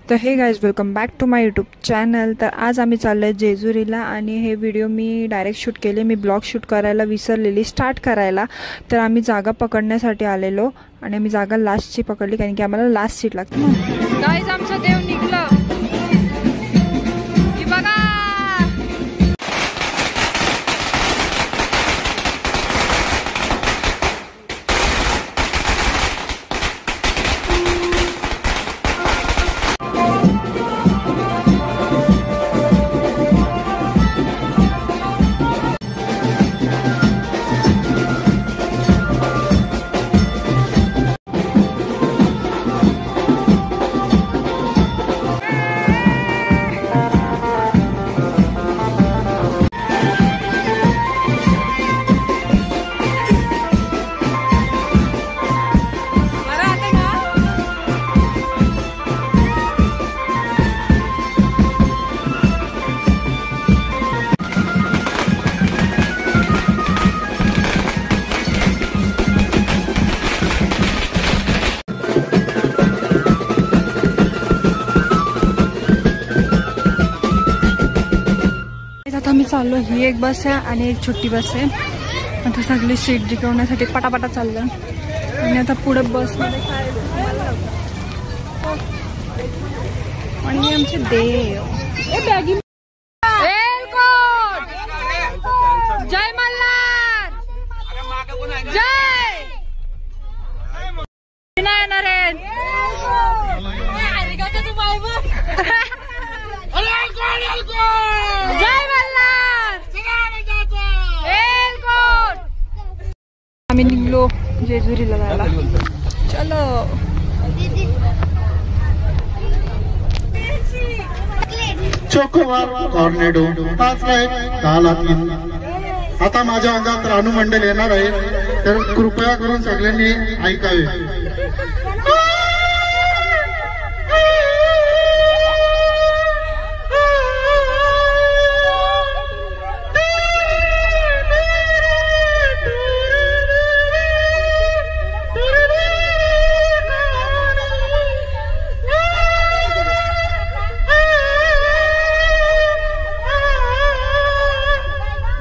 तर hey guys welcome back to my YouTube channel. तर आज आम्ही चाललो आहे जेजुरीला आणि हे व्हिडिओ मी डायरेक्ट शूट केले। मी ब्लॉग शूट करायला विसरलेली स्टार्ट करायला, तर आम्ही जागा पकडण्यासाठी आलेलो आणि आम्ही जागा लास्टची पकडली कारण की आम्हाला लास्ट सीट लागते ना। गाइज आमचं देव निघलं, हे बघा। आता मी चाललो, ही एक बस आहे आणि एक छोटी बस आहे। आता सगळी सीट जिंकवण्यासाठी पटापटा चाललं आणि आता पुढे बसमध्ये काय आणि आमचे देव जय मल्हार जय नारायण जय मल्हार। आम्ही निघलो जेजुरीला जायला, चलो। Chocobar tornado 5 light 10 lakh. आता माझ्या अंगात रानू मंडल येणार आहे, तर कृपया करून सगळ्यांनी ऐकावे।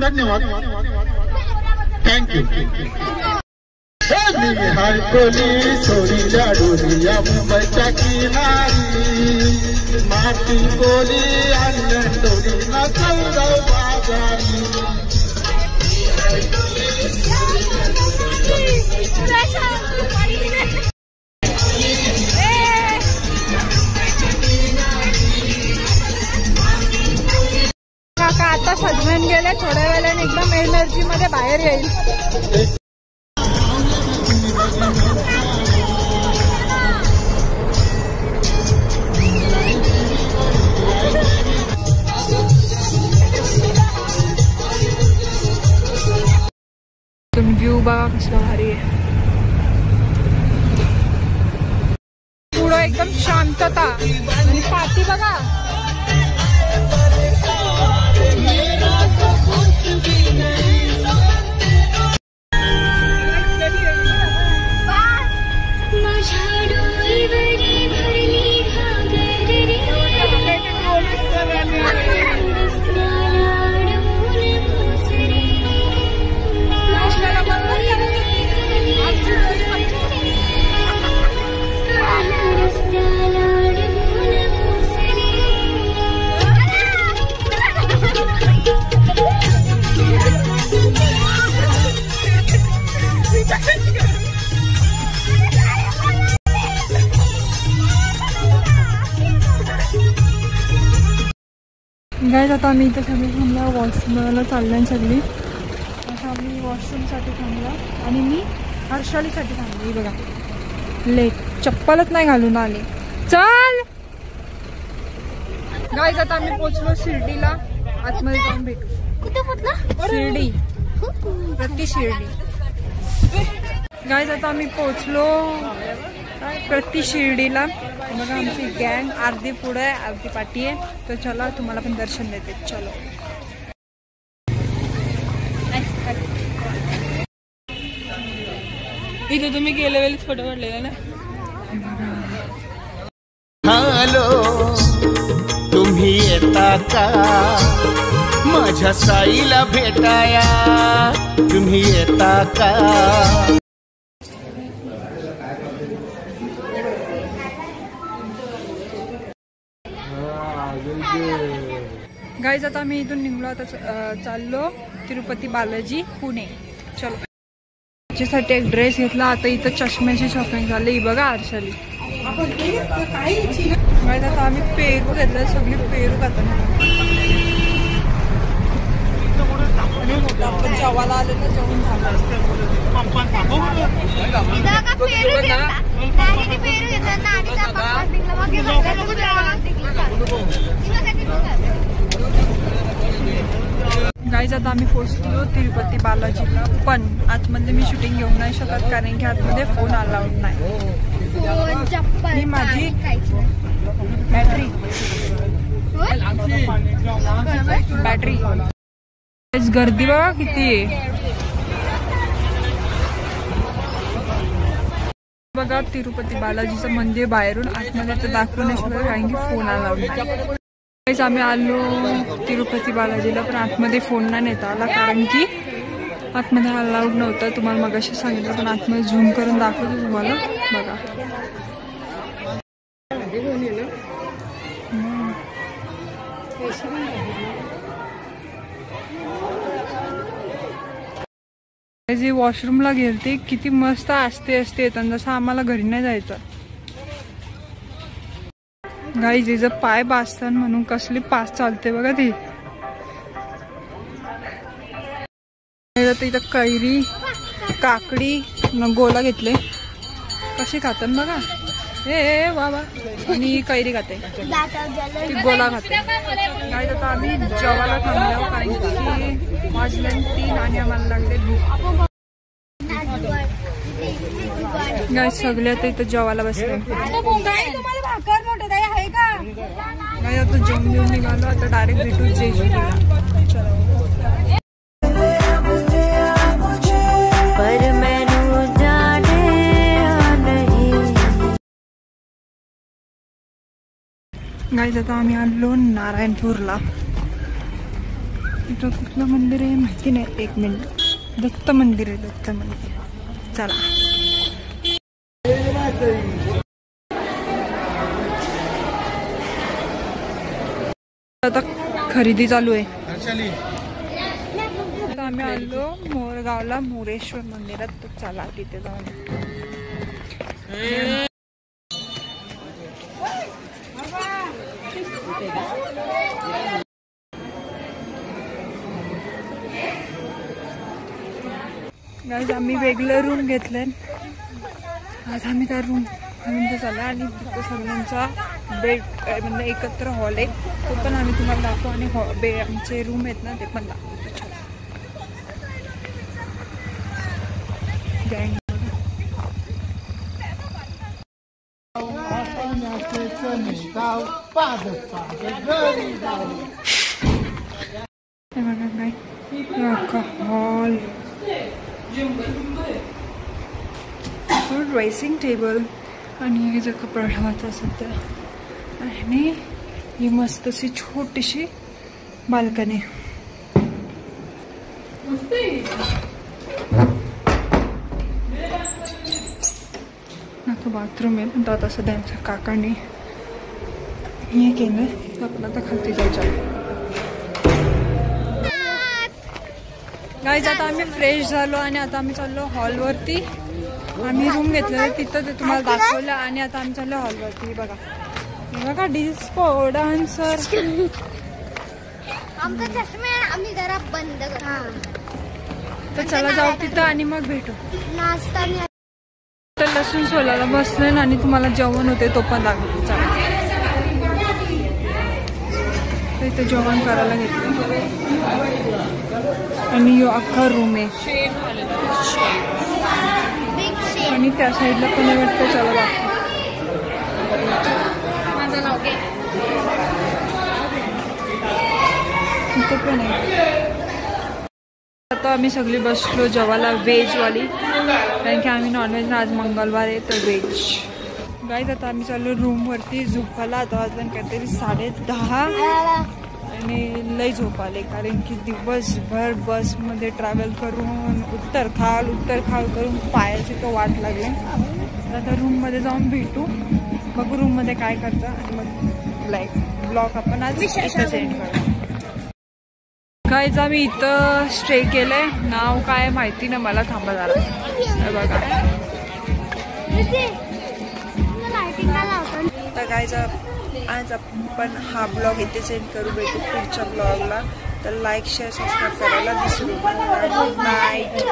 धन्यवाद, थँक्यू। हाय कोली सोरीच्या डोरीया मुंबईच्या किनारी, माती कोली अंगण डोरी ना चौदा बाजारी। काका आता सजवून गेले, थोड्या वेळाने एकदम एनर्जी मध्ये बाहेर येईल। तुम्ही व्ह्यू बघा कसला भारी आहे, पुढं एकदम शांतता आणि पाठी बघा। गाइस आता आम्ही इथे सगळी थांबला, वॉशरूमला चालल्या सगळी। आता आम्ही वॉशरूमसाठी थांबला आणि मी हर्षालीसाठी थांबली। बघा लेट, चप्पलच नाही घालून आले। चल गाइस आता आम्ही पोचलो शिर्डीला, आतमध्ये जाऊन भेटू। कुठे पोचला? शिर्डी, प्रति शिर्डी। गाइस आता आम्ही पोचलो प्रति शिर्डीला। बघा आमची गँग अर्धी पुढे आहे अर्धी पाठी आहे, तर चला तुम्हाला पण दर्शन देते, चलो। इथे तुम्ही गेल्या वेळेस फोटो काढलेला ना। हॅलो येता का माझ्या साईला भेटाया तुम्ही येता का गाईज आता आम्ही इथून निघलो आता चाललो तिरुपती बालाजी पुणे चलो त्याच्यासाठी एक ड्रेस घेतला आता इथं चष्म्याची शॉपिंग झाली बघा आरशाली गाईज आता आम्ही पेरू घेतलं सगळी पेरू खाताना आपण जेवायला आलेलं जेवण झालं गाईज आता आम्ही पोहोचलो तिरुपती बालाजीला पण आतमध्ये मी शूटिंग घेऊन नाही शकत कारण की आतमध्ये फोन अलाउड नाही माझी बॅटरी गर्दी बघा किती आहे बघा तिरुपती बालाजीचं मंदिर बाहेरून आतमध्ये तर दाखवू नाही शकत कारण की फोन अलाउड नाही आम्ही आलो तिरुपती बालाजीला पण आतमध्ये फोन नाही नेता आला कारण की आतमध्ये अलाउड नव्हता तुम्हाला मगाशी सांगितलं पण आतमध्ये झूम करून दाखवतो तुम्हाला बघा जे वॉशरूमला गेलते किती मस्त असते येतात जसं आम्हाला घरी नाही जायचं गाईज हिचं पाय बासतात म्हणून कसली पास चालते बघा ती इथं कैरी काकडी गोला घेतले कशी खातात बघा ए बाबा आणि कैरी खाते ती गोला खाते गाईज आता आम्ही जेवायला थांबलो कारण की वाजले 3 आणि आम्हाला लागले भूक गाईज सगळे आता इथं जेवायला बसले गाईज आता जेवण घेऊन निघालो आता डायरेक्ट भेटू जेजुरीला गाईज आता आम्ही आलो नारायणपूरला इथं कुठलं मंदिर आहे माहिती नाही 1 मिनिट दत्त मंदिर आहे दत्त मंदिर चला आता खरेदी चालू आहे आता आम्ही आलो मोरगावला मोरेश्वर मंदिरात तर चला तिथे जाऊन गाईज आम्ही वेगळं रूम घेतलं आज आम्ही त्या रूम म्हणजे चालला आणि तिथं सगळ्यांचा बेड म्हणजे एकत्र हॉल आहे तो पण आम्ही तुम्हाला दाखवू आणि आमचे रूम आहेत ना ते पण दाखवू हॉल ड्रेसिंग टेबल आणि हे जर कपडा ठेवायचा असेल तर आणि ही मस्त अशी छोटीशी बाल्कनी आता बाथरूम आहे पण आता सध्या आमच्या काकाने हे केलं आपण आता खालती जायचं गाईज आता आम्ही फ्रेश झालो आणि आता आम्ही चाललो हॉलवरती आम्ही रूम घेतलेलं तिथं ते तुम्हाला दाखवलं आणि आता आम्ही चाललो हॉलवरती बघा बघा डिस्को डान्सर आमचा चष्मा आम्ही जरा बंद तर चला जाऊ तिथं आणि मग भेटू नाश्ता तर लसूण सोलायला बसले आणि तुम्हाला जेवण होते तो पण दाखवतो चला तर इथं जेवण करायला घेतलं आणि यो अख्खा रूम आहे आणि त्या साईडला पण वाटतं चला दाखव इथं पण आहे आता आम्ही सगळी बसलो जेवायला व्हेजवाली कारण की आम्ही नॉनव्हेज आज मंगळवार आहे तर व्हेज गाईज आता आम्ही चाललो रूमवरती झोपायला आता वाजलं काहीतरी 10:30 आणि लई झोप आले, कारण की दिवसभर बसमध्ये ट्रॅव्हल करून उत्तर खाल करून पायाची तो वाट लागली. आता रूममध्ये जाऊन भेटू, बघू रूममध्ये काय करतं आणि मग ब्लॉग आपण आज इथं सेंड करू. गाईज आम्ही इथं स्टे केलंय, नाव काय माहिती ना मला, थांबा जरा बघा. तर गाईज आज आपण हा ब्लॉग इथे सेंड करू, भेटू पुढच्या ब्लॉगला. तर लाईक शेअर सबस्क्राईब करायला विसरू नका. Good night.